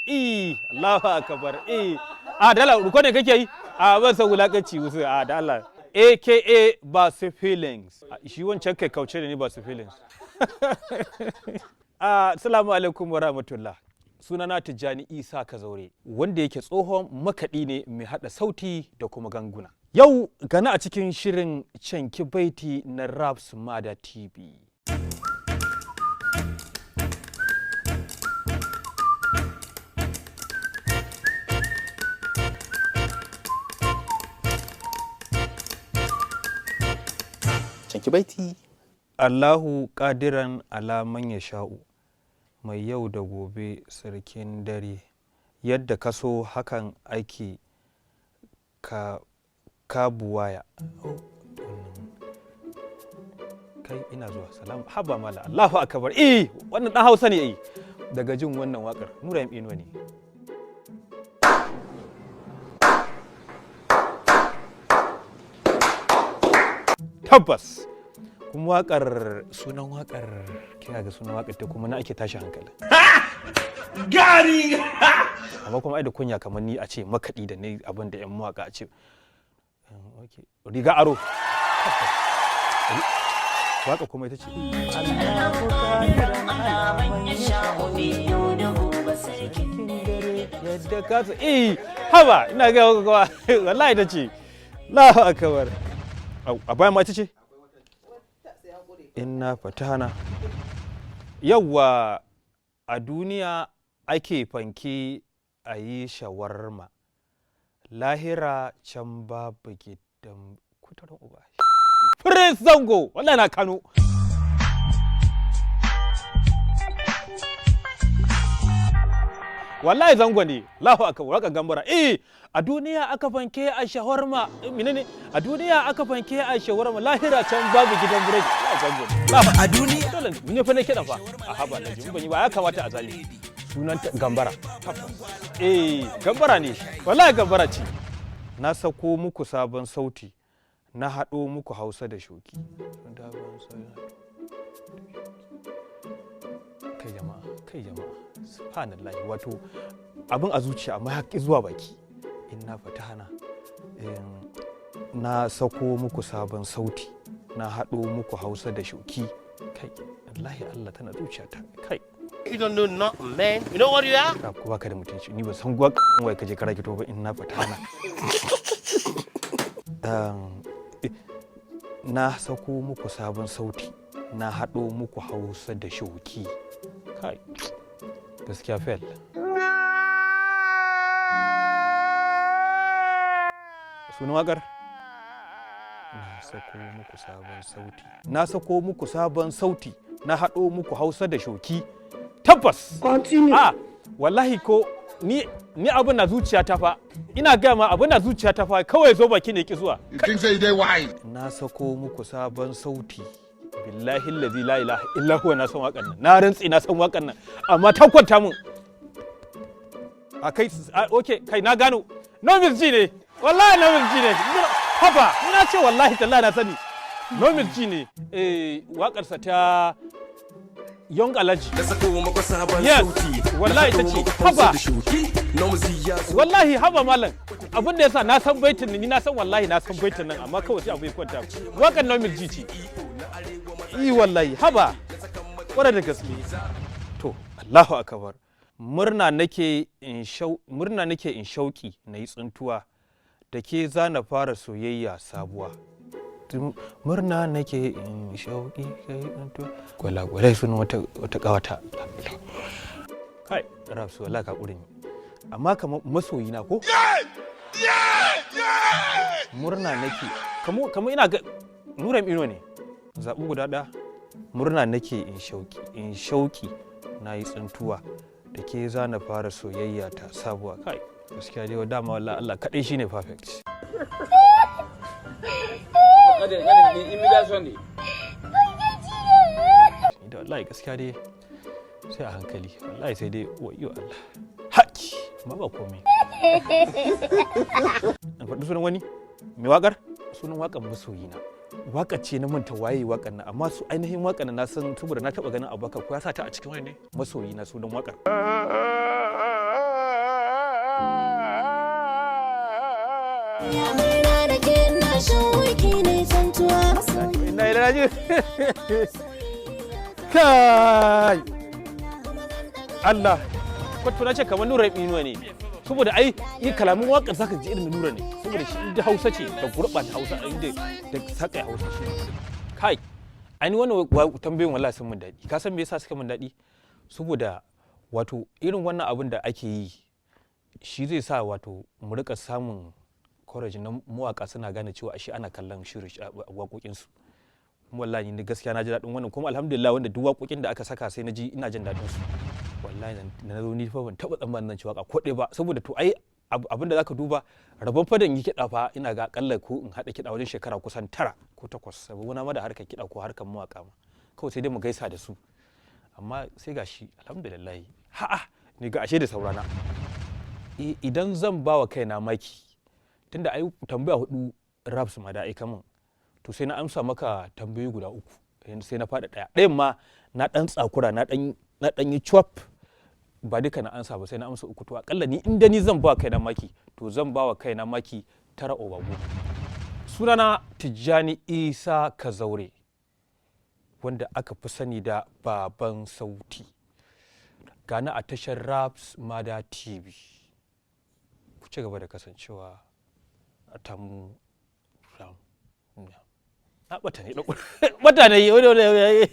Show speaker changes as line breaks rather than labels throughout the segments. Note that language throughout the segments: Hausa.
Allahu akbar dala ruko ne kake yi ban san wulakanci wasu da Allah aka ba su feelings shi wancan kai kauce da ni ba su feelings assalamu alaikum wa rahmatullah sunana Tijjani Isa Kazaure wanda yake tsohon makaɗi ne mai haɗa sauti da kuma ganguna. Yau gana a cikin shirin Canki Baiti na Rabsmada TV. Canki Baiti. Allahu ƙadiran ala man yasha'u. Mai yau da gobe sarkin dare yadda ka so hakan ake ka buwaya kai ina zuwa salam haba mala Allahu akbar wannan dan Hausa ne daga jin wannan wakar Nura Inuwa ne. Tabbas kuma sunan wakar kina ga sunan wakar ta kuma na ake tashi hankali gari amma kuma ai da kunya kamar ni a ce makaɗi da ne abin da yan mawaka a ce riga aro waka kuma ita ce yadda ka haba ina ga kowa wallahi ita ce Allahu akbar a bayan ma ita ce inna fatana yawwa a duniya ake fanke a yi shawarma lahira can babu gidan kutarin uba Prince Zango wallahi na Kano wallahi Zango ne Allahu akbar waka gambara a duniya aka fanke a shawarma menene a duniya aka fanke a shawarma lahira can babu gidan buredi Zango a duniya dole ne fa nake da fa a haba na jin bani ba ya kamata a zali sunan gambara gambara ne wallahi gambara ce na sako muku sabon sauti na haɗo muku Hausa da shoki kai jama'a subhanallahi wato abin a zuciya amma haƙi zuwa baki inna fatahana na sako muku sabon sauti na haɗo muku Hausa da shoki kai wallahi Allah tana zuciyata kai
you don't know nothing man you know what you are
ka kuwa ka da mutunci ni ba san gwa wai kaje kara kito ba inna fatahana na sako muku sabon sauti na haɗo muku Hausa da shoki kai gaskiya fel sunan wakar na sako muku sabon sauti na haɗo muku Hausa da shoki tabbas wallahi ko ni abin na zuciya ta fa ina ga ma abin na zuciya ta fa kawai zo baki ne ki zuwa na sako muku sabon sauti billahi allazi la ilaha illa huwa na san wakan nan na rantsi na san wakan nan amma ta kwanta mun okay kai na gano nomis ji ne wallahi nomis ji ne haba ina ce wallahi tallahi na sani nomis ji ne wakarsa ta Young Alaji. Yes, wallahi ta ce haba wallahi haba malam abin da yasa na san baitin ni na san wallahi na san baitin nan amma kawai sai abu ya kwanta wakan nomis ji ce wallahi haba kwarar da gaske to Allahu akbar murna nake in shauki na yi tsuntuwa da ke zana fara soyayya sabuwa murna nake in shauki kai tsuntuwa gwalagwalai sun wata kawata kai Rabsu wallahi ka kurin amma kamar masoyi na ko murna nake kamar ina ga Nura Inuwa ne zaɓi guda ɗaya murna nake in shauki na yi tsuntuwa da ke zana fara soyayya ta sabuwa kai gaskiya dai dama wallahi Allah kaɗai shine perfect da wallahi gaskiya dai sai a hankali wallahi sai dai wayo Allah haƙi ma ba komai an faɗi sunan wani mai waƙar sunan waƙar masoyina waka ce na manta waye wakan nan amma su ainihin wakan na san saboda na taba ganin Abubakar ko ya sa ta a cikin wani ne masoyi na sunan wakar
Ya murna da ke na shauki ne zantuwa.
Ina ila ji. Kai. Allah. Kwato na ce kamar Nura Inuwa ne. Saboda ai yi kalamin waƙar zaka ji irin Nura ne. Saboda shi inda Hausa ce da gurɓata Hausa inda da saka Hausa shi. Kai. Ai ni wannan tambayoyin wallahi sun mun daɗi. Ka san me yasa suka mun daɗi? Saboda wato irin wannan abin da ake yi shi zai sa wato mu rika samun courage na mawaka suna gane cewa ashe ana kallon shiri waƙoƙinsu. Wallahi ni gaskiya na ji daɗin wannan kuma alhamdulillah wanda duk waƙoƙin da aka saka sai na ji ina jin daɗin su. Wallahi na zo ni fa ban taɓa tsammanin nan cewa ko ɗaya ba saboda to ai abin da zaka duba rabon fadan yi kiɗa fa ina ga akalla ko in haɗa kiɗa wajen shekara kusan 9 ko 8 saboda ma da harkar kiɗa ko harkar mawaka ma kawai sai dai mu gaisa da su amma sai gashi alhamdulillah ha'a ni ga ashe da saurana idan zan ba wa kaina maki tunda ai tambaya 4 Rabsmada ai kamun to sai na amsa maka tambayoyi guda 3 sai na faɗa ɗayan ma na ɗan tsakura na ɗan yi chop ba duka na ansa ba sai na amsa 3 to akalla ni inda ni zan ba kaina maki to zan ba wa kaina maki 9/10 sunana Tijjani Isa Kazaure wanda aka fi sani da baban sauti gani a tashar Rabsmada TV ku ci gaba da kasancewa a tamu bata ne bata ne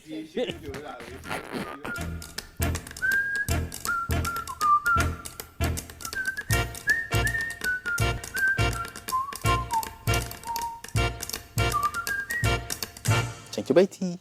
Canki Baiti.